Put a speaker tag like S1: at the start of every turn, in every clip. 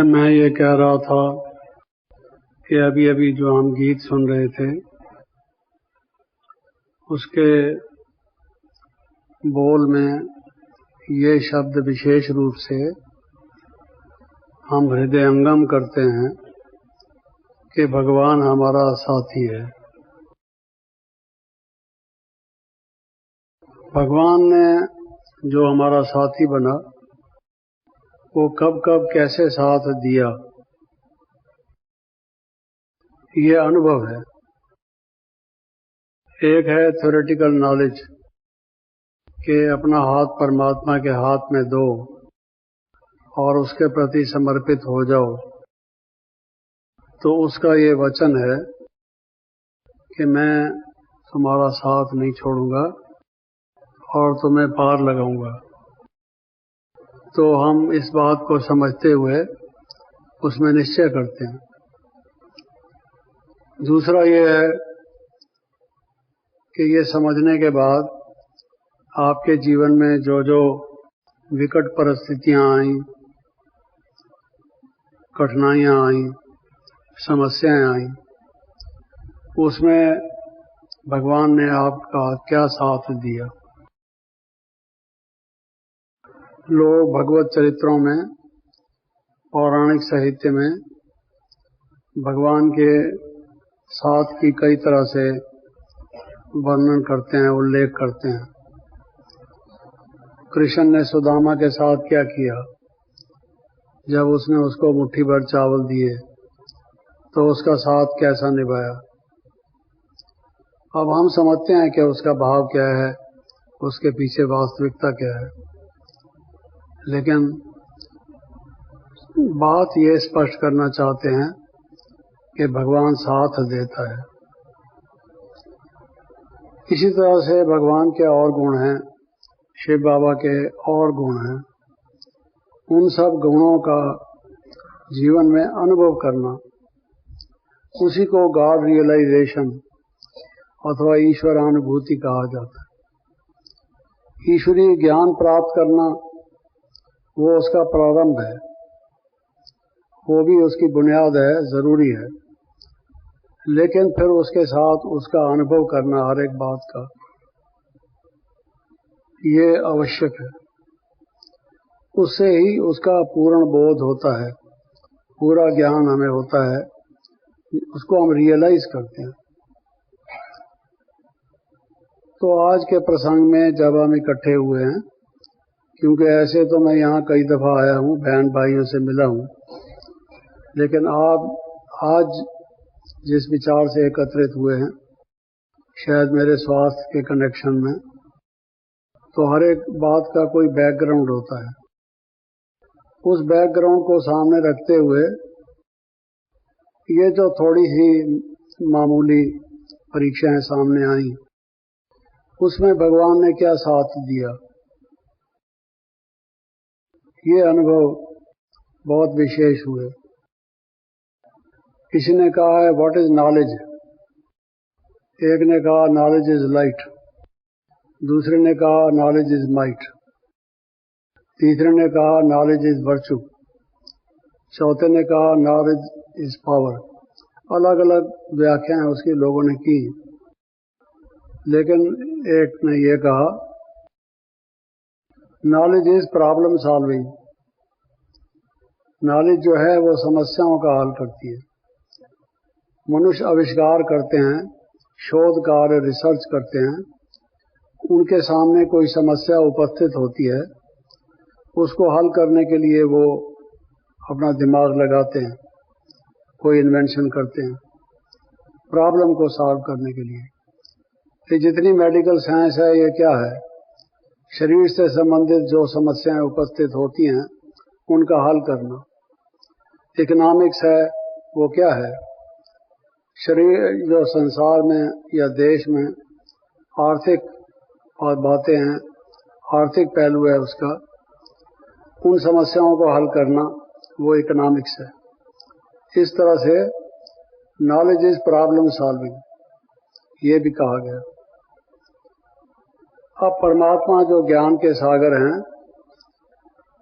S1: मैं ये कह रहा था कि अभी अभी जो हम गीत सुन रहे थे उसके बोल में ये शब्द विशेष रूप से हम हृदयंगम करते हैं कि भगवान हमारा साथी है। भगवान ने जो हमारा साथी बना वो कब कब कैसे साथ दिया, ये अनुभव है। एक है थ्योरेटिकल नॉलेज कि अपना हाथ परमात्मा के हाथ में दो और उसके प्रति समर्पित हो जाओ, तो उसका ये वचन है कि मैं तुम्हारा साथ नहीं छोड़ूंगा और तुम्हें पार लगाऊंगा। तो हम इस बात को समझते हुए उसमें निश्चय करते हैं। दूसरा ये है कि ये समझने के बाद आपके जीवन में जो जो विकट परिस्थितियां आई, कठिनाइयां आई, समस्याएं आई, उसमें भगवान ने आपका क्या साथ दिया। लोग भगवत चरित्रों में, पौराणिक साहित्य में भगवान के साथ की कई तरह से वर्णन करते हैं, उल्लेख करते हैं। कृष्ण ने सुदामा के साथ क्या किया, जब उसने उसको मुट्ठी भर चावल दिए तो उसका साथ कैसा निभाया। अब हम समझते हैं कि उसका भाव क्या है, उसके पीछे वास्तविकता क्या है, लेकिन बात ये स्पष्ट करना चाहते हैं कि भगवान साथ देता है। इसी तरह से भगवान के और गुण हैं, शिव बाबा के और गुण हैं। उन सब गुणों का जीवन में अनुभव करना, उसी को गॉड रियलाइजेशन अथवा ईश्वरानुभूति कहा जाता है। ईश्वरीय ज्ञान प्राप्त करना वो उसका प्रारंभ है, वो भी उसकी बुनियाद है, जरूरी है, लेकिन फिर उसके साथ उसका अनुभव करना हर एक बात का, ये आवश्यक है। उससे ही उसका पूर्ण बोध होता है, पूरा ज्ञान हमें होता है, उसको हम रियलाइज करते हैं। तो आज के प्रसंग में जब हम इकट्ठे हुए हैं, क्योंकि ऐसे तो मैं यहाँ कई दफा आया हूँ, बहन भाइयों से मिला हूँ, लेकिन आप आज जिस विचार से एकत्रित हुए हैं, शायद मेरे स्वास्थ्य के कनेक्शन में, तो हर एक बात का कोई बैकग्राउंड होता है। उस बैकग्राउंड को सामने रखते हुए ये जो थोड़ी सी मामूली परीक्षाएं सामने आई, उसमें भगवान ने क्या साथ दिया, ये अनुभव बहुत विशेष हुए। किसी ने कहा है व्हाट इज नॉलेज, एक ने कहा नॉलेज इज लाइट, दूसरे ने कहा नॉलेज इज माइट, तीसरे ने कहा नॉलेज इज वर्चू, चौथे ने कहा नॉलेज इज पावर। अलग अलग व्याख्याएं उसकी लोगों ने की, लेकिन एक ने यह कहा knowledge is problem solving. Knowledge जो है वो समस्याओं का हल करती है। मनुष्य आविष्कार करते हैं, शोध कार्य, रिसर्च करते हैं, उनके सामने कोई समस्या उपस्थित होती है, उसको हल करने के लिए वो अपना दिमाग लगाते हैं, कोई इन्वेंशन करते हैं प्रॉब्लम को सॉल्व करने के लिए। ये जितनी मेडिकल साइंस है, ये क्या है, शरीर से संबंधित जो समस्याएं उपस्थित होती हैं उनका हल करना। इकोनॉमिक्स है, वो क्या है, शरीर जो संसार में या देश में आर्थिक और बातें हैं, आर्थिक पहलू है उसका, उन समस्याओं को हल करना, वो इकोनॉमिक्स है। इस तरह से नॉलेज इज प्रॉब्लम सॉल्विंग, ये भी कहा गया। अब परमात्मा जो ज्ञान के सागर हैं,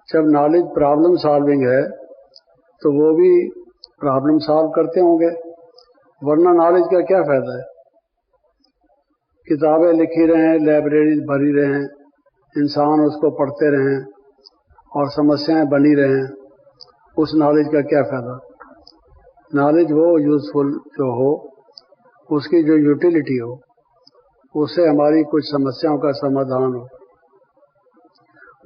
S1: जब नॉलेज प्रॉब्लम सॉल्विंग है तो वो भी प्रॉब्लम सॉल्व करते होंगे, वरना नॉलेज का क्या फायदा है। किताबें लिखी रहें, लाइब्रेरी भरी रहें, इंसान उसको पढ़ते रहें और समस्याएं बनी रहें, उस नॉलेज का क्या फायदा। नॉलेज वो यूजफुल जो हो, उसकी जो यूटिलिटी हो, उससे हमारी कुछ समस्याओं का समाधान हो।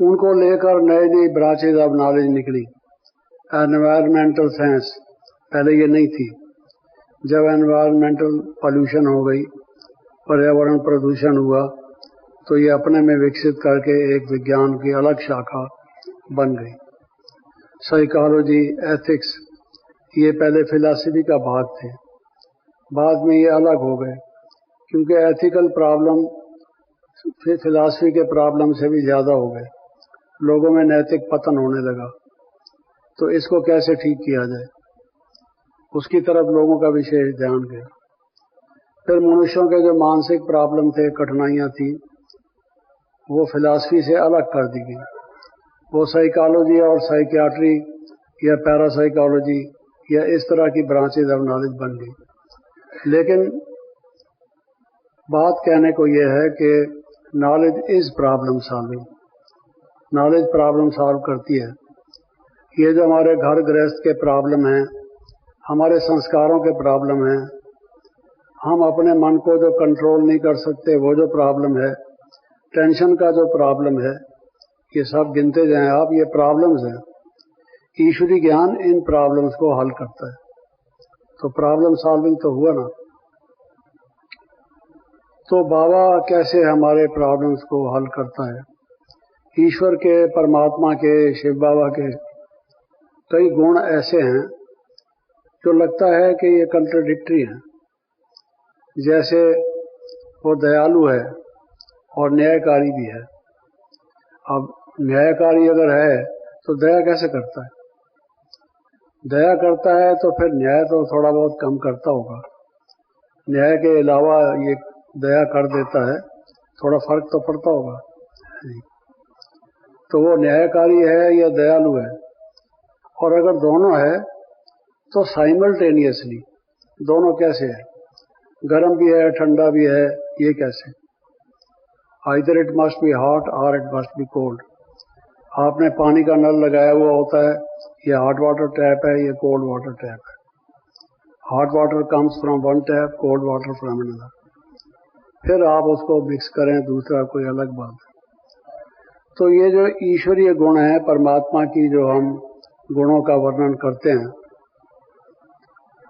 S1: उनको लेकर नई नई ब्रांचेज ऑफ नॉलेज निकली। एनवायरमेंटल साइंस पहले ये नहीं थी। जब एनवायरमेंटल पॉल्यूशन हो गई, पर्यावरण प्रदूषण हुआ, तो ये अपने में विकसित करके एक विज्ञान की अलग शाखा बन गई। साइकोलॉजी, एथिक्स, ये पहले फिलॉसफी का भाग थे, बाद में ये अलग हो गए, क्योंकि एथिकल प्रॉब्लम फिलॉसफी के प्रॉब्लम से भी ज्यादा हो गए। लोगों में नैतिक पतन होने लगा, तो इसको कैसे ठीक किया जाए, उसकी तरफ लोगों का विशेष ध्यान गया। फिर मनुष्यों के जो मानसिक प्रॉब्लम थे, कठिनाइयां थी, वो फिलॉसफी से अलग कर दी गई। वो साइकोलॉजी और साइकियाट्री या पैरासाइकोलॉजी या इस तरह की ब्रांचेज ऑफ नॉलेज बन गई। लेकिन बात कहने को यह है कि knowledge is problem solving. Knowledge problem solve करती है। ये जो हमारे घर गृहस्थ के प्रॉब्लम हैं, हमारे संस्कारों के प्रॉब्लम हैं, हम अपने मन को जो कंट्रोल नहीं कर सकते, वो जो प्रॉब्लम है, टेंशन का जो प्रॉब्लम है, ये सब गिनते जाएं आप, ये प्रॉब्लम्स हैं। ईश्वरी ज्ञान इन प्रॉब्लम्स को हल करता है, तो प्रॉब्लम सॉल्विंग तो हुआ ना। तो बाबा कैसे हमारे प्रॉब्लम्स को हल करता है। ईश्वर के, परमात्मा के, शिव बाबा के कई गुण ऐसे हैं जो लगता है कि ये कंट्राडिक्टरी हैं। जैसे वो दयालु है और न्यायकारी भी है। अब न्यायकारी अगर है तो दया कैसे करता है? दया करता है तो फिर न्याय तो थोड़ा बहुत कम करता होगा। न्याय के अलावा ये दया कर देता है, थोड़ा फर्क तो पड़ता होगा। तो वो न्यायकारी है या दयालु है? और अगर दोनों है तो साइमल्टेनियसली दोनों कैसे है? गर्म भी है, ठंडा भी है, ये कैसे? Either it must be hot और इट मस्ट बी कोल्ड। आपने पानी का नल लगाया हुआ होता है, ये हॉट वाटर टैप है, ये कोल्ड वाटर टैप है। Hot water comes from one tap, cold water from another. फिर आप उसको मिक्स करें, दूसरा कोई अलग बात है। तो ये जो ईश्वरीय गुण है परमात्मा की, जो हम गुणों का वर्णन करते हैं,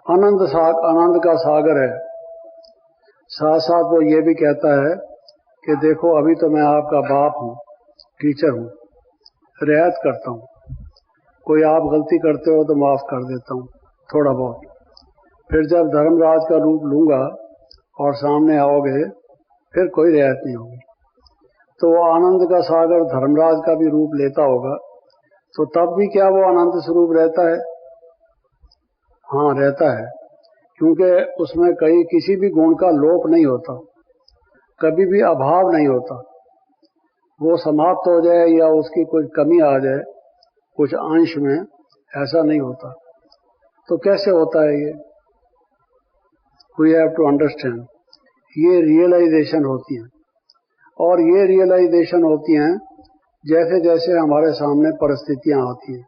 S1: आनंद का सागर है। साथ साथ वो ये भी कहता है कि देखो अभी तो मैं आपका बाप हूँ, टीचर हूँ, रियायत करता हूँ। कोई आप गलती करते हो तो माफ कर देता हूँ थोड़ा बहुत। फिर जब धर्मराज का रूप लूंगा और सामने आओगे, फिर कोई रियायत नहीं होगी। तो वो आनंद का सागर धर्मराज का भी रूप लेता होगा, तो तब भी क्या वो अनंत स्वरूप रहता है? हाँ, रहता है, क्योंकि उसमें किसी भी गुण का लोप नहीं होता, कभी भी अभाव नहीं होता। वो समाप्त हो जाए या उसकी कोई कमी आ जाए कुछ अंश में, ऐसा नहीं होता। तो कैसे होता है ये? We have to understand. ये रियलाइजेशन होती है, और ये रियलाइजेशन होती हैं जैसे जैसे हमारे सामने परिस्थितियां आती हैं।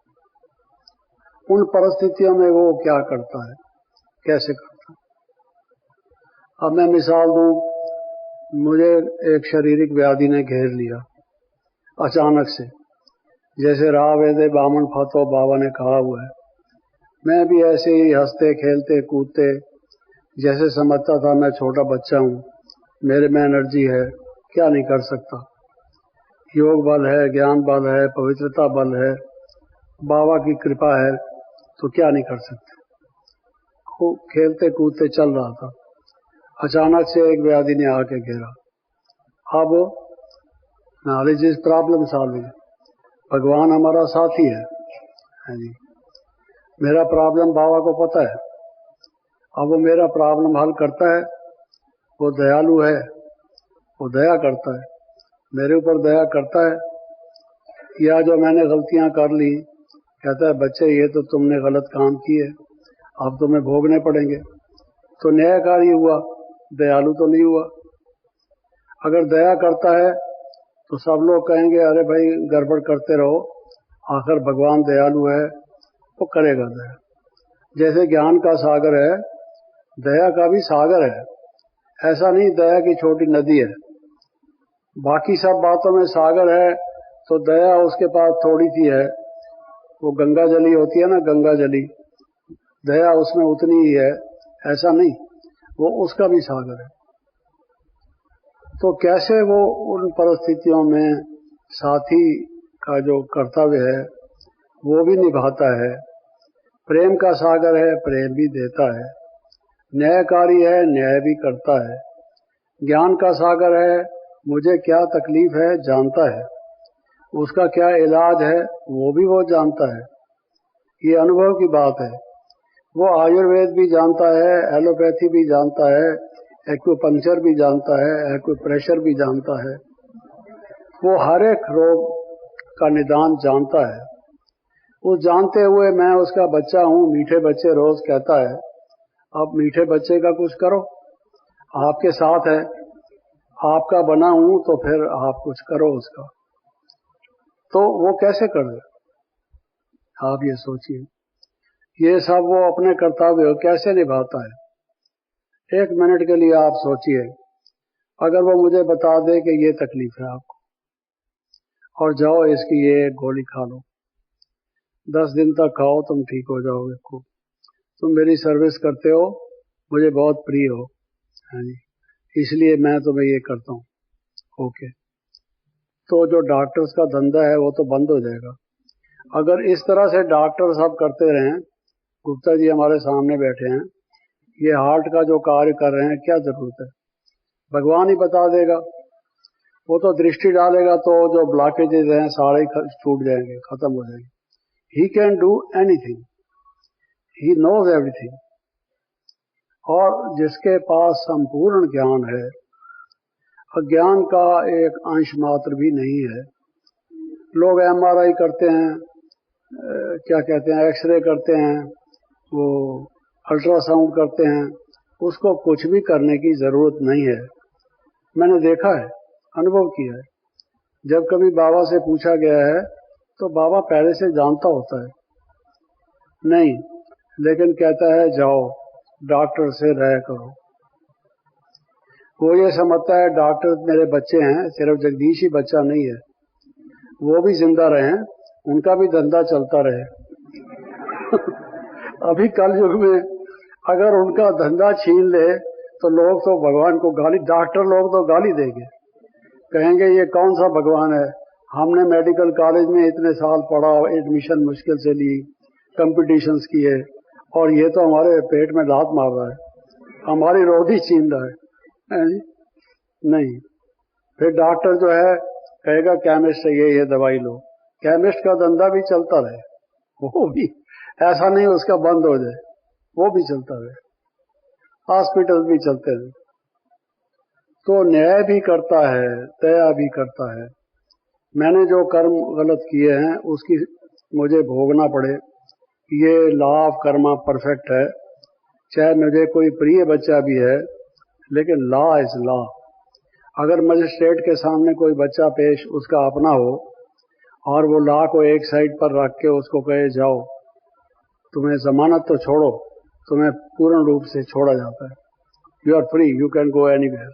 S1: उन परिस्थितियों में वो क्या करता है, कैसे करता है। अब मैं मिसाल दूं, मुझे एक शारीरिक व्याधि ने घेर लिया अचानक से, जैसे राह वेदे बामन फतो बाबा ने कहा हुआ है। मैं भी ऐसे ही हंसते खेलते कूदते, जैसे समझता था मैं छोटा बच्चा हूं, मेरे में एनर्जी है, क्या नहीं कर सकता। योग बल है, ज्ञान बल है, पवित्रता बल है, बाबा की कृपा है, तो क्या नहीं कर सकते। खूब खेलते कूदते चल रहा था, अचानक से एक व्याधि ने आके घेरा। अब नॉलेज इज प्रॉब्लम सॉल्विंग। भगवान हमारा साथी है जी। मेरा प्रॉब्लम बाबा को पता है, अब वो मेरा प्रॉब्लम हल करता है। वो दयालु है, वो दया करता है। मेरे ऊपर दया करता है, या जो मैंने गलतियां कर ली कहता है बच्चे ये तो तुमने गलत काम किए, अब तुम्हें भोगने पड़ेंगे। तो न्यायकारी हुआ, दयालु तो नहीं हुआ। अगर दया करता है तो सब लोग कहेंगे अरे भाई गड़बड़ करते रहो, आखिर भगवान दयालु है, वो करेगा दया। जैसे ज्ञान का सागर है, दया का भी सागर है। ऐसा नहीं दया की छोटी नदी है, बाकी सब बातों में सागर है, तो दया उसके पास थोड़ी सी है। वो गंगा जली होती है ना, गंगा जली, दया उसमें उतनी ही है, ऐसा नहीं, वो उसका भी सागर है। तो कैसे वो उन परिस्थितियों में साथी का जो कर्तव्य है वो भी निभाता है। प्रेम का सागर है, प्रेम भी देता है। न्यायकारी है, न्याय भी करता है। ज्ञान का सागर है, मुझे क्या तकलीफ है जानता है, उसका क्या इलाज है वो भी वो जानता है। ये अनुभव की बात है। वो आयुर्वेद भी जानता है, एलोपैथी भी जानता है, एक्यूपंक्चर भी जानता है, एक्यूप्रेशर भी जानता है। वो हर एक रोग का निदान जानता है। वो जानते हुए मैं उसका बच्चा हूँ, मीठे बच्चे रोज कहता है। अब मीठे बच्चे का कुछ करो, आपके साथ है, आपका बना हूं तो फिर आप कुछ करो उसका। तो वो कैसे कर दे, आप ये सोचिए। ये सब वो अपने कर्तव्य कैसे निभाता है। 1 मिनट के लिए आप सोचिए, अगर वो मुझे बता दे कि ये तकलीफ है आपको और जाओ इसकी ये गोली खा लो, 10 दिन तक खाओ, तुम ठीक हो जाओगे। खूब तुम मेरी सर्विस करते हो, मुझे बहुत प्रिय हो, हाँ जी, इसलिए मैं तुम्हें ये करता हूँ, ओके। तो जो डॉक्टर्स का धंधा है वो तो बंद हो जाएगा। अगर इस तरह से डॉक्टर सब करते रहें, गुप्ता जी हमारे सामने बैठे हैं, ये हार्ट का जो कार्य कर रहे हैं, क्या जरूरत है, भगवान ही बता देगा। वो तो दृष्टि डालेगा तो जो ब्लॉकेजेस हैं सारे छूट जाएंगे, खत्म हो जाएंगे। He can do anything, he knows everything. और जिसके पास संपूर्ण ज्ञान है, अज्ञान का एक अंश मात्र भी नहीं है। लोग एमआरआई करते हैं, क्या कहते हैं, एक्सरे करते हैं, वो अल्ट्रासाउंड करते हैं, उसको कुछ भी करने की जरूरत नहीं है। मैंने देखा है, अनुभव किया है। जब कभी बाबा से पूछा गया है तो बाबा पहले से जानता होता है नहीं, लेकिन कहता है जाओ डॉक्टर से राय करो। वो ये समझता है डॉक्टर मेरे बच्चे हैं, सिर्फ जगदीश ही बच्चा नहीं है, वो भी जिंदा रहे, उनका भी धंधा चलता रहे। अभी कल युग में अगर उनका धंधा छीन ले तो लोग तो भगवान को गाली, डॉक्टर लोग तो गाली देंगे, कहेंगे ये कौन सा भगवान है, हमने मेडिकल कॉलेज में इतने साल पढ़ा, एडमिशन मुश्किल से ली, कंपटीशंस किए, और ये तो हमारे पेट में लात मार रहा है, हमारी रोटी छीन रहा है जी? नहीं। फिर डॉक्टर जो है कहेगा केमिस्ट ये दवाई लो, केमिस्ट का धंधा भी चलता रहे, वो भी ऐसा नहीं उसका बंद हो जाए, वो भी चलता रहे, हॉस्पिटल भी चलते रहे। तो न्याय भी करता है, दया भी करता है। मैंने जो कर्म गलत किए हैं उसकी मुझे भोगना पड़े, ये लॉ ऑफ कर्मा परफेक्ट है। चाहे मुझे कोई प्रिय बच्चा भी है, लेकिन लॉ इज लॉ। अगर मजिस्ट्रेट के सामने कोई बच्चा पेश उसका अपना हो और वो लॉ को एक साइड पर रख के उसको कहे जाओ तुम्हें जमानत तो छोड़ो, तुम्हें पूर्ण रूप से छोड़ा जाता है, you are free, you can go anywhere,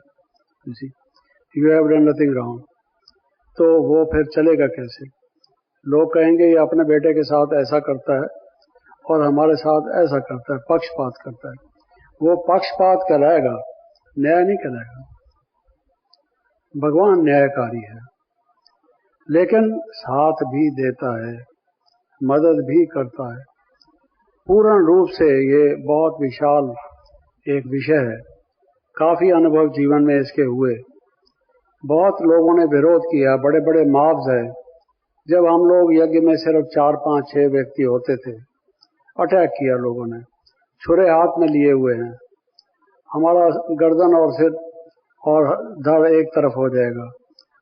S1: you have done nothing wrong, तो वो फिर चलेगा कैसे। लोग कहेंगे ये अपने बेटे के साथ ऐसा करता है और हमारे साथ ऐसा करता है, पक्षपात करता है। वो पक्षपात कहलाएगा, न्याय नहीं कहलाएगा। भगवान न्यायकारी है, लेकिन साथ भी देता है, मदद भी करता है पूर्ण रूप से। ये बहुत विशाल एक विषय है, काफी अनुभव जीवन में इसके हुए। बहुत लोगों ने विरोध किया, बड़े बड़े मॉब्स है। जब हम लोग यज्ञ में सिर्फ 4, 5, 6 व्यक्ति होते थे, अटैक किया लोगों ने, छुरे हाथ में लिए हुए हैं, हमारा गर्दन और सिर और धड़ एक तरफ हो जाएगा,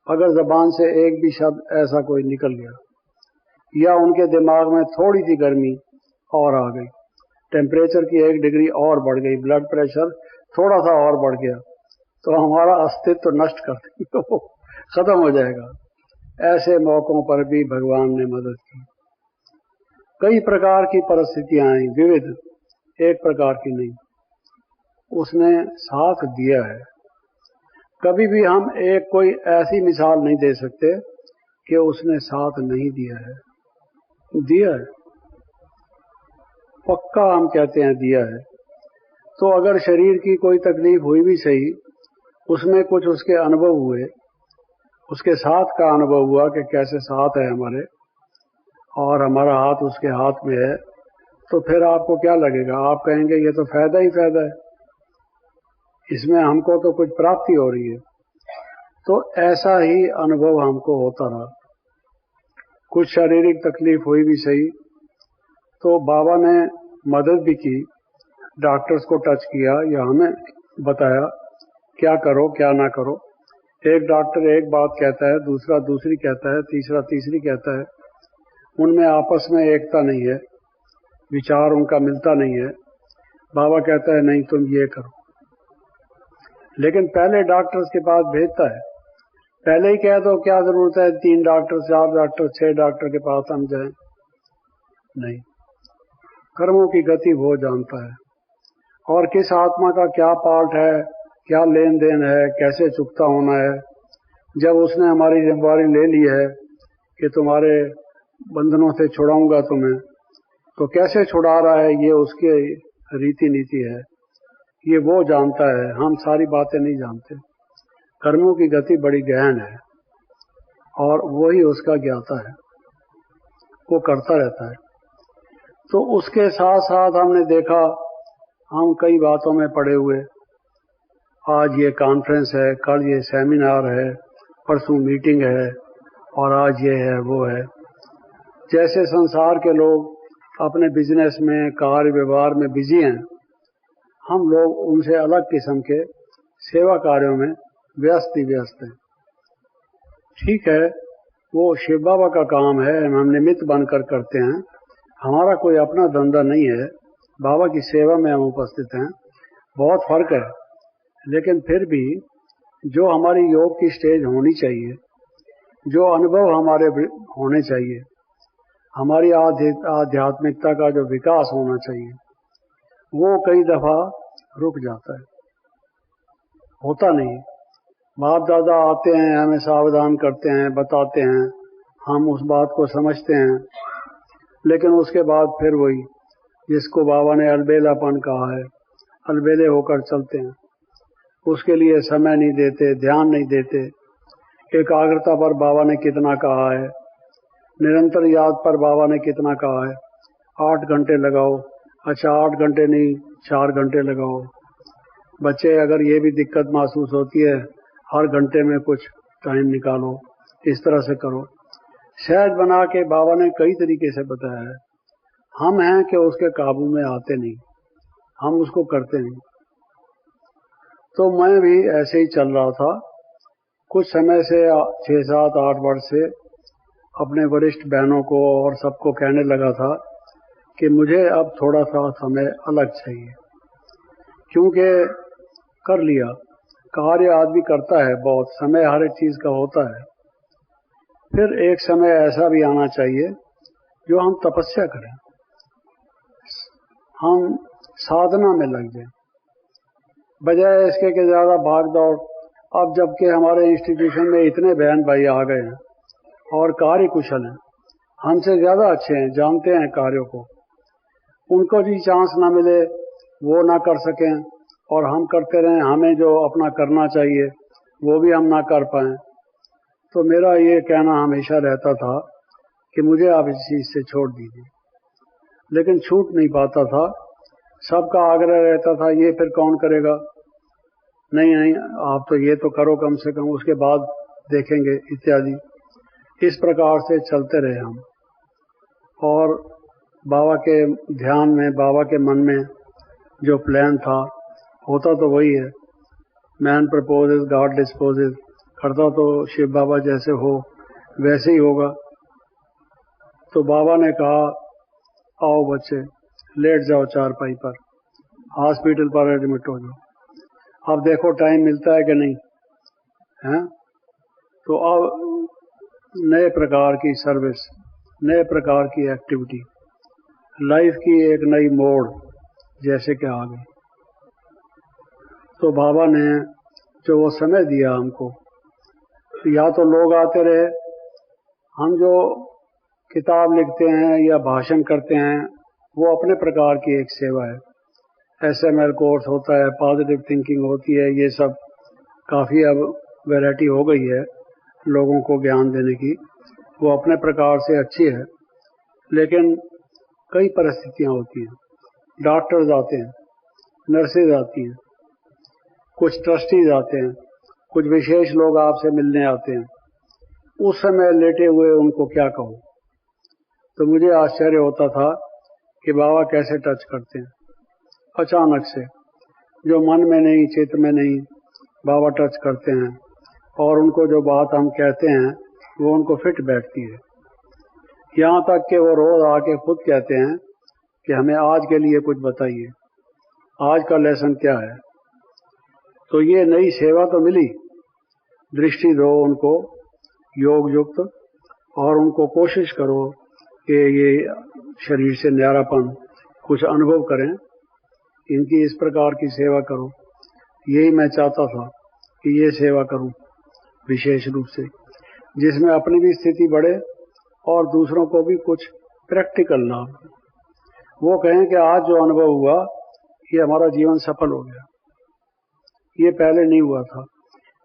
S1: अगर जबान से एक भी शब्द ऐसा कोई निकल गया या उनके दिमाग में थोड़ी सी गर्मी और आ गई, टेम्परेचर की 1 डिग्री और बढ़ गई, ब्लड प्रेशर थोड़ा सा और बढ़ गया, तो हमारा अस्तित्व नष्ट कर देंगे, तो खत्म हो जाएगा। ऐसे मौकों पर भी भगवान ने मदद की। कई प्रकार की परिस्थितियां आई, विविध, एक प्रकार की नहीं। उसने साथ दिया है। कभी भी हम एक कोई ऐसी मिसाल नहीं दे सकते कि उसने साथ नहीं दिया है। दिया है, पक्का हम कहते हैं दिया है। तो अगर शरीर की कोई तकलीफ हुई भी सही, उसमें कुछ उसके अनुभव हुए, उसके साथ का अनुभव हुआ कि कैसे साथ है हमारे और हमारा हाथ उसके हाथ में है, तो फिर आपको क्या लगेगा? आप कहेंगे ये तो फायदा ही फायदा है, इसमें हमको तो कुछ प्राप्ति हो रही है। तो ऐसा ही अनुभव हमको होता रहा। कुछ शारीरिक तकलीफ हुई भी सही, तो बाबा ने मदद भी की, डॉक्टर्स को टच किया या हमें बताया क्या करो क्या ना करो। एक डॉक्टर एक बात कहता है, दूसरा दूसरी कहता है, तीसरा तीसरी कहता है। उनमें आपस में एकता नहीं है, विचार उनका मिलता नहीं है। बाबा कहता है नहीं तुम ये करो, लेकिन पहले डॉक्टर्स के पास भेजता है। पहले ही कह दो क्या जरूरत है 3 डॉक्टर 4 डॉक्टर 6 डॉक्टर के पास हम जाएं? नहीं, कर्मों की गति वो जानता है और किस आत्मा का क्या पार्ट है, क्या लेन देन है, कैसे चुकता होना है। जब उसने हमारी जिम्मेवारी ले ली है कि तुम्हारे बंधनों से छुड़ाऊंगा तुम्हें, तो कैसे छुड़ा रहा है ये उसकी रीति नीति है, ये वो जानता है। हम सारी बातें नहीं जानते। कर्मों की गति बड़ी गहन है और वही उसका ज्ञाता है, वो करता रहता है। तो उसके साथ साथ हमने देखा, हम कई बातों में पड़े हुए, आज ये कॉन्फ्रेंस है, कल ये सेमिनार है, परसों मीटिंग है और आज ये है वो है। जैसे संसार के लोग अपने बिजनेस में, कार्य व्यवहार में बिजी हैं, हम लोग उनसे अलग किस्म के सेवा कार्यों में व्यस्त ही व्यस्त हैं। ठीक है, वो शिव बाबा का काम है, हम निमित्त बनकर करते हैं, हमारा कोई अपना धंधा नहीं है। बाबा की सेवा में हम उपस्थित हैं, बहुत फर्क है। लेकिन फिर भी जो हमारी योग की स्टेज होनी चाहिए, जो अनुभव हमारे होने चाहिए, हमारी आध्यात्मिकता का जो विकास होना चाहिए, वो कई दफा रुक जाता है, होता नहीं। बाप दादा आते हैं, हमें सावधान करते हैं, बताते हैं, हम उस बात को समझते हैं, लेकिन उसके बाद फिर वही जिसको बाबा ने अलबेलापन कहा है, अलबेले होकर चलते हैं। उसके लिए समय नहीं देते, ध्यान नहीं देते। एकाग्रता पर बाबा ने कितना कहा है, निरंतर याद पर बाबा ने कितना कहा है, 8 घंटे लगाओ। अच्छा 8 घंटे नहीं, 4 घंटे लगाओ। बच्चे अगर ये भी दिक्कत महसूस होती है, हर घंटे में कुछ टाइम निकालो, इस तरह से करो। सहज बना के बाबा ने कई तरीके से बताया है। हम हैं कि उसके काबू में आते नहीं, हम उसको करते नहीं। तो मैं भी ऐसे ही चल रहा था कुछ समय से, 6, 7, 8 वर्ष से अपने वरिष्ठ बहनों को और सबको कहने लगा था कि मुझे अब थोड़ा सा समय अलग चाहिए, क्योंकि कर लिया कार्य आदमी करता है, बहुत समय हर एक चीज का होता है। फिर एक समय ऐसा भी आना चाहिए जो हम तपस्या करें, हम साधना में लग जाएं, बजाय इसके कि ज्यादा भाग दौड़। अब जबकि हमारे इंस्टीट्यूशन में इतने बहन भाई आ गए हैं और कार्य कुशल हैं, हमसे ज्यादा अच्छे हैं, जानते हैं कार्यों को, उनको भी चांस ना मिले, वो ना कर सकें और हम करते रहें, हमें जो अपना करना चाहिए वो भी हम ना कर पाएं। तो मेरा ये कहना हमेशा रहता था कि मुझे आप इस चीज से छोड़ दीजिए, लेकिन छूट नहीं पाता था। सबका आग्रह रहता था, ये फिर कौन करेगा, नहीं नहीं आप तो ये तो करो कम से कम, उसके बाद देखेंगे इत्यादि। इस प्रकार से चलते रहे हम, और बाबा के ध्यान में, बाबा के मन में जो प्लान था होता तो वही है, मैन प्रपोजेस गॉड डिस्पोजेस, करता तो शिव बाबा जैसे हो वैसे ही होगा। तो बाबा ने कहा, आओ बच्चे लेट जाओ चारपाई पर, हॉस्पिटल पर एडमिट हो जाओ। अब देखो टाइम मिलता है कि नहीं है। तो अब नए प्रकार की सर्विस, नए प्रकार की एक्टिविटी, लाइफ की एक नई मोड़ जैसे कि आ गई। तो बाबा ने जो वो समय दिया हमको, या तो लोग आते रहे, हम जो किताब लिखते हैं या भाषण करते हैं वो अपने प्रकार की एक सेवा है। SML कोर्स होता है, पॉजिटिव थिंकिंग होती है, ये सब काफ़ी अब वैरायटी हो गई है लोगों को ज्ञान देने की, वो अपने प्रकार से अच्छी है। लेकिन कई परिस्थितियां होती हैं, डॉक्टर्स आते हैं, नर्सेज आती हैं, कुछ ट्रस्टीज आते हैं, कुछ विशेष लोग आपसे मिलने आते हैं। उस समय लेटे हुए उनको क्या कहूँ। तो मुझे आश्चर्य होता था कि बाबा कैसे टच करते हैं अचानक से, जो मन में नहीं, चित्त में नहीं, बाबा टच करते हैं और उनको जो बात हम कहते हैं वो उनको फिट बैठती है। यहाँ तक कि वो रोज आके खुद कहते हैं कि हमें आज के लिए कुछ बताइए, आज का लेसन क्या है। तो ये नई सेवा तो मिली, दृष्टि दो उनको योग युक्त, और उनको कोशिश करो कि ये शरीर से न्यारापन कुछ अनुभव करें, इनकी इस प्रकार की सेवा करो। यही मैं चाहता था कि ये सेवा करूं विशेष रूप से, जिसमें अपनी भी स्थिति बढ़े और दूसरों को भी कुछ प्रैक्टिकल लाभ। वो कहें कि आज जो अनुभव हुआ ये हमारा जीवन सफल हो गया, ये पहले नहीं हुआ था।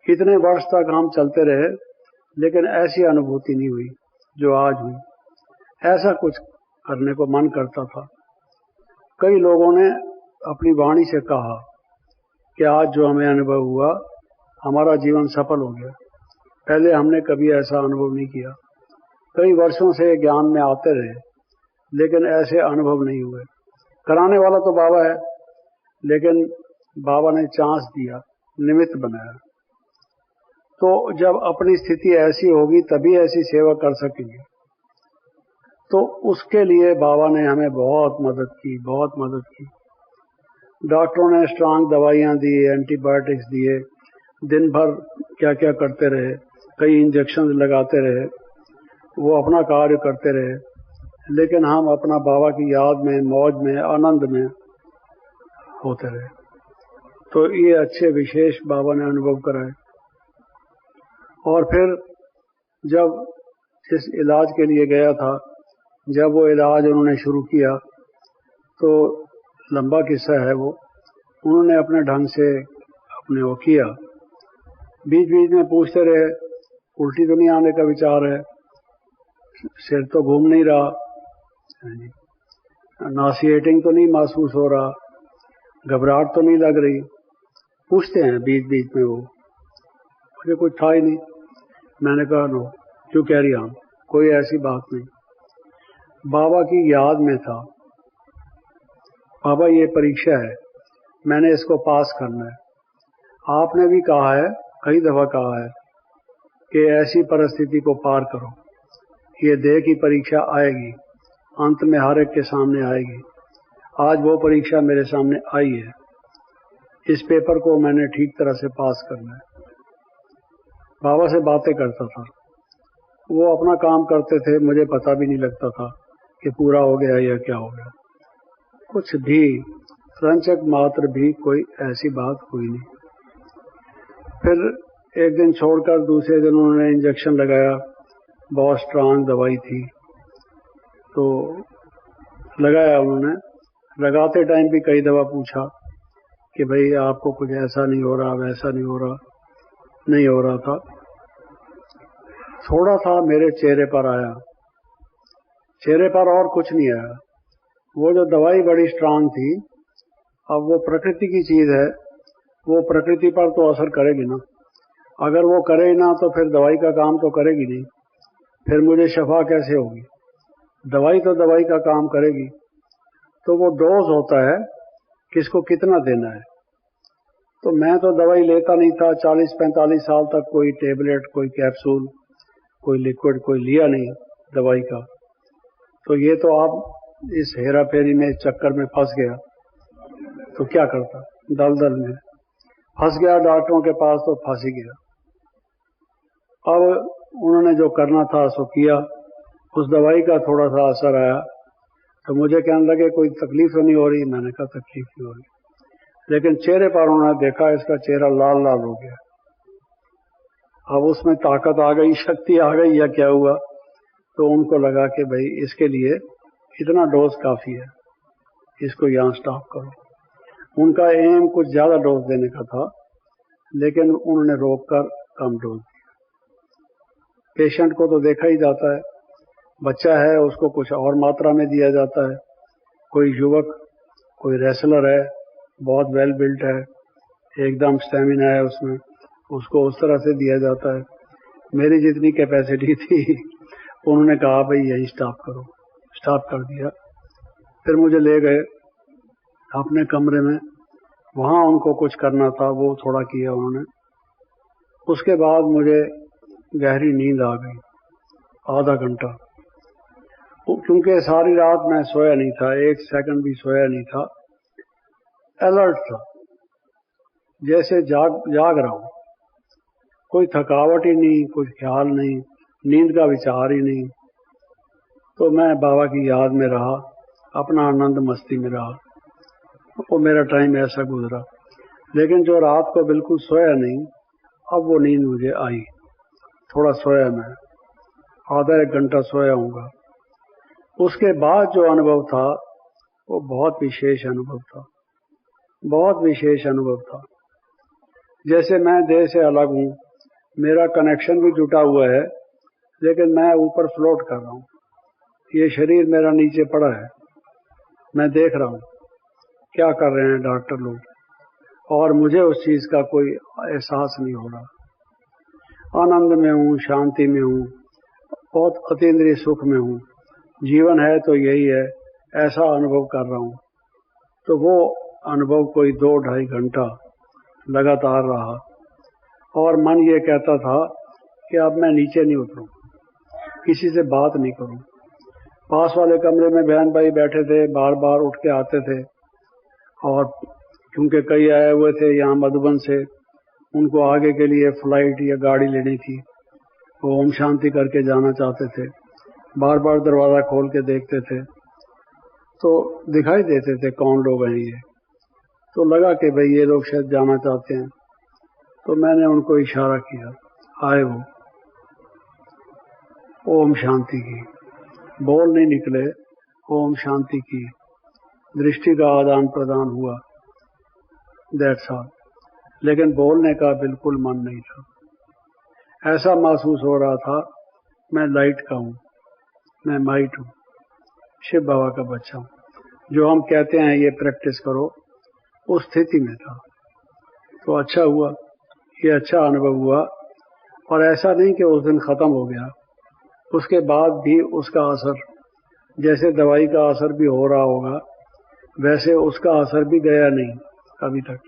S1: इतने वर्ष तक हम चलते रहे लेकिन ऐसी अनुभूति नहीं हुई जो आज हुई। ऐसा कुछ करने को मन करता था। कई लोगों ने अपनी वाणी से कहा कि आज जो हमें अनुभव हुआ हमारा जीवन सफल हो गया, पहले हमने कभी ऐसा अनुभव नहीं किया। कई वर्षों से ज्ञान में आते रहे लेकिन ऐसे अनुभव नहीं हुए। कराने वाला तो बाबा है, लेकिन बाबा ने चांस दिया, निमित्त बनाया। तो जब अपनी स्थिति ऐसी होगी तभी ऐसी सेवा कर सकेंगे। तो उसके लिए बाबा ने हमें बहुत मदद की, बहुत मदद की। डॉक्टरों ने स्ट्रांग दवाइयां दी, एंटीबायोटिक्स दिए, दिन भर क्या क्या करते रहे, कई इंजेक्शन लगाते रहे, वो अपना कार्य करते रहे, लेकिन हम अपना बाबा की याद में, मौज में, आनंद में होते रहे। तो ये अच्छे विशेष बाबा ने अनुभव कराए। और फिर जब जिस इलाज के लिए गया था, जब वो इलाज उन्होंने शुरू किया, तो लंबा किस्सा है वो, उन्होंने अपने ढंग से अपने वो किया। बीच बीच में पूछते रहे, उल्टी तो नहीं आने का विचार है, सिर तो घूम नहीं रहा, नासिएटिंग तो नहीं महसूस हो रहा, घबराहट तो नहीं लग रही। पूछते हैं बीच बीच में वो, मुझे कुछ था ही नहीं। मैंने कहा नो, क्यों कैरी ऑन, कोई ऐसी बात नहीं। बाबा की याद में था, बाबा ये परीक्षा है, मैंने इसको पास करना है। आपने भी कहा है, कई दफा कहा है कि ऐसी परिस्थिति को पार करो, ये देह की परीक्षा आएगी, अंत में हर एक के सामने आएगी। आज वो परीक्षा मेरे सामने आई है, इस पेपर को मैंने ठीक तरह से पास करना है। बाबा से बातें करता था, वो अपना काम करते थे, मुझे पता भी नहीं लगता था कि पूरा हो गया या क्या हो गया। कुछ भी संचक मात्र भी कोई ऐसी बात हुई नहीं। फिर एक दिन छोड़कर दूसरे दिन उन्होंने इंजेक्शन लगाया, बहुत स्ट्रांग दवाई थी, तो लगाया उन्होंने। लगाते टाइम भी कई दफा पूछा कि भाई आपको कुछ ऐसा नहीं हो रहा, वैसा नहीं हो रहा, नहीं हो रहा था। थोड़ा था मेरे चेहरे पर आया, चेहरे पर और कुछ नहीं आया। वो जो दवाई बड़ी स्ट्रांग थी, अब वो प्रकृति की चीज है, वो प्रकृति पर तो असर करेगी ना। अगर वो करे ना तो फिर दवाई का काम तो करेगी नहीं, फिर मुझे शफा कैसे होगी। दवाई तो दवाई का काम करेगी। तो वो डोज होता है, किसको कितना देना है। तो मैं तो दवाई लेता नहीं था, 40-45 साल तक कोई टेबलेट, कोई कैप्सूल, कोई लिक्विड कोई लिया नहीं दवाई का। तो ये तो आप इस हेरा फेरी में, इस चक्कर में फंस गया तो क्या करता, दलदल में फंस गया, डॉक्टरों के पास तो फंस ही गया। अब उन्होंने जो करना था सो किया, उस दवाई का थोड़ा सा असर आया तो मुझे कहने लगे कोई तकलीफ तो नहीं हो रही। मैंने कहा तकलीफ नहीं हो रही, लेकिन चेहरे पर उन्होंने देखा इसका चेहरा लाल लाल हो गया। अब उसमें ताकत आ गई, शक्ति आ गई या क्या हुआ, तो उनको लगा कि भाई इसके लिए इतना डोज काफी है, इसको यहाँ स्टॉप करो। उनका एम कुछ ज्यादा डोज देने का था, लेकिन उन्होंने रोककर कम डोज दिया। पेशेंट को तो देखा ही जाता है, बच्चा है उसको कुछ और मात्रा में दिया जाता है, कोई युवक, कोई रेसलर है, बहुत वेल बिल्ट है, एकदम स्टेमिना है उसमें, उसको उस तरह से दिया जाता है। मेरी जितनी कैपेसिटी थी उन्होंने कहा भाई यही स्टॉप करो, स्टॉप कर दिया। फिर मुझे ले गए अपने कमरे में, वहां उनको कुछ करना था वो थोड़ा किया उन्होंने। उसके बाद मुझे गहरी नींद आ गई, आधा घंटा, क्योंकि सारी रात मैं सोया नहीं था, एक सेकंड भी सोया नहीं था, अलर्ट था, जैसे जाग रहा हूं, कोई थकावट ही नहीं, कुछ ख्याल नहीं, नींद का विचार ही नहीं। तो मैं बाबा की याद में रहा, अपना आनंद मस्ती में रहा, वो मेरा टाइम ऐसा गुजरा। लेकिन जो रात को बिल्कुल सोया नहीं, अब वो नींद मुझे आई, थोड़ा सोया मैं, आधा एक घंटा सोया हूँगा। उसके बाद जो अनुभव था वो बहुत विशेष अनुभव था, बहुत विशेष अनुभव था। जैसे मैं देह से अलग हूँ, मेरा कनेक्शन भी जुटा हुआ है, लेकिन मैं ऊपर फ्लोट कर रहा हूँ, ये शरीर मेरा नीचे पड़ा है, मैं देख रहा हूँ क्या कर रहे हैं डॉक्टर लोग, और मुझे उस चीज का कोई एहसास नहीं हो रहा। आनंद में हूँ, शांति में हूँ, बहुत अतीन्द्रिय सुख में हूँ, जीवन है तो यही है, ऐसा अनुभव कर रहा हूँ। तो वो अनुभव कोई 2-2.5 घंटा लगातार रहा, और मन ये कहता था कि अब मैं नीचे नहीं उतरूं, किसी से बात नहीं करूं। पास वाले कमरे में बहन भाई बैठे थे, बार बार उठ के आते थे, और क्योंकि कई आए हुए थे यहाँ मधुबन से, उनको आगे के लिए फ्लाइट या गाड़ी लेनी थी, वो ओम शांति करके जाना चाहते थे, बार बार दरवाजा खोल के देखते थे, तो दिखाई देते थे कौन लोग हैं ये। तो लगा कि भाई ये लोग शायद जाना चाहते हैं, तो मैंने उनको इशारा किया, आए वो ओम शांति की, बोल नहीं निकले, ओम शांति की, दृष्टि का आदान प्रदान हुआ, दैट्स ऑल। लेकिन बोलने का बिल्कुल मन नहीं था। ऐसा महसूस हो रहा था मैं लाइट का हूँ, मैं माइट हूँ, शिव बाबा का बच्चा हूँ। जो हम कहते हैं ये प्रैक्टिस करो, उस स्थिति में था। तो अच्छा हुआ, ये अच्छा अनुभव हुआ। और ऐसा नहीं कि उस दिन खत्म हो गया, उसके बाद भी उसका असर, जैसे दवाई का असर भी हो रहा होगा, वैसे उसका असर भी गया नहीं अभी तक।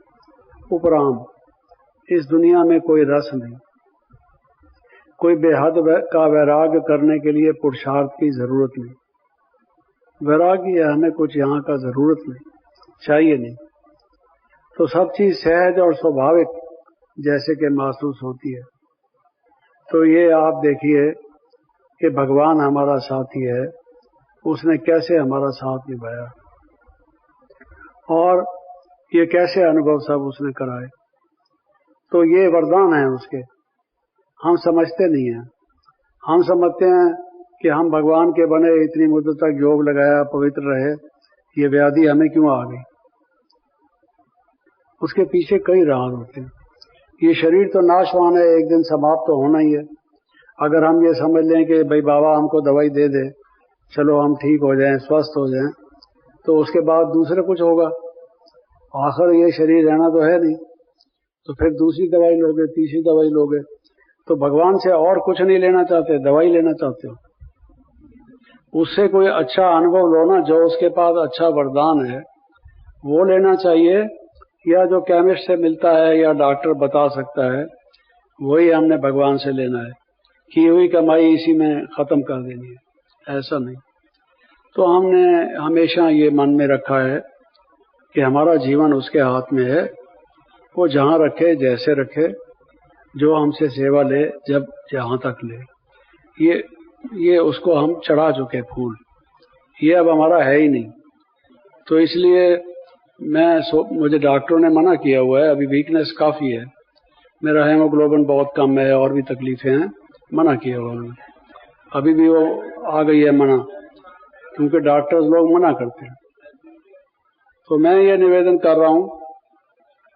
S1: उपराम इस दुनिया में कोई रस नहीं, कोई बेहद का वैराग्य करने के लिए पुरुषार्थ की जरूरत नहीं। वैराग्य हमें कुछ यहाँ का जरूरत नहीं, चाहिए नहीं। तो सब चीज सहज और स्वाभाविक जैसे कि महसूस होती है। तो ये आप देखिए कि भगवान हमारा साथी है, उसने कैसे हमारा साथ निभाया, और ये कैसे अनुभव सब उसने कराए। तो ये वरदान है उसके, हम समझते नहीं हैं। हम समझते हैं कि हम भगवान के बने, इतनी मुद्दत तक योग लगाया, पवित्र रहे, ये व्याधि हमें क्यों आ गई। उसके पीछे कई राज होते हैं। ये शरीर तो नाशवान है, एक दिन समाप्त तो होना ही है। अगर हम ये समझ लें कि भाई बाबा हमको दवाई दे दे, चलो हम ठीक हो जाएं, स्वस्थ हो जाएं, तो उसके बाद दूसरा कुछ होगा, आखिर ये शरीर रहना तो है नहीं, तो फिर दूसरी दवाई लोगे, तीसरी दवाई लोगे। तो भगवान से और कुछ नहीं लेना चाहते, दवाई लेना चाहते हो। उससे कोई अच्छा अनुभव लो ना, जो उसके पास अच्छा वरदान है वो लेना चाहिए, या जो केमिस्ट से मिलता है या डॉक्टर बता सकता है वही हमने भगवान से लेना है, की हुई कमाई इसी में खत्म कर देनी है, ऐसा नहीं। तो हमने हमेशा ये मन में रखा है कि हमारा जीवन उसके हाथ में है, वो जहाँ रखे जैसे रखे, जो हमसे सेवा ले जब जहाँ तक ले, ये उसको हम चढ़ा चुके फूल, ये अब हमारा है ही नहीं। तो इसलिए मुझे डॉक्टरों ने मना किया हुआ है, अभी वीकनेस काफ़ी है, मेरा हेमोग्लोबिन बहुत कम है और भी तकलीफें हैं, मना किया हुआ उन्होंने। अभी भी वो आ गई है मना, क्योंकि डॉक्टर्स लोग मना करते हैं। तो मैं ये निवेदन कर रहा हूँ,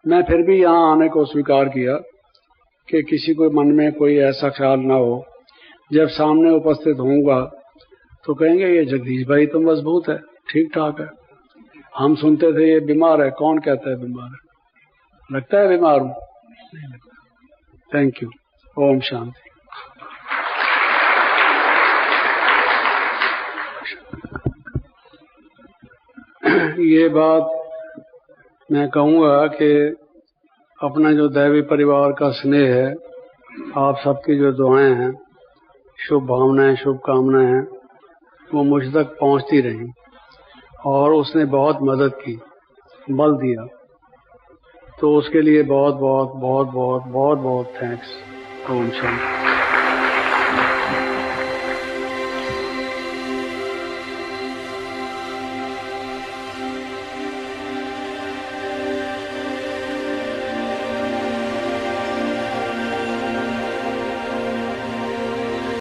S1: मैं फिर भी यहाँ आने को स्वीकार किया कि किसी को मन में कोई ऐसा ख्याल ना हो, जब सामने उपस्थित होऊंगा तो कहेंगे ये जगदीश भाई तो मजबूत है, ठीक ठाक है। हम सुनते थे ये बीमार है, कौन कहता है बीमार है? लगता है बीमार हूं? नहीं लगता। Thank you. ओम शांति। ये बात मैं कहूँगा कि अपना जो दैवी परिवार का स्नेह है, आप सबकी जो दुआएं हैं, शुभ भावनाएं, शुभकामनाएं हैं, वो मुझ तक पहुंचती रहीं और उसने बहुत मदद की, बल दिया। तो उसके लिए बहुत बहुत बहुत बहुत बहुत बहुत थैंक्स। ओम शांति।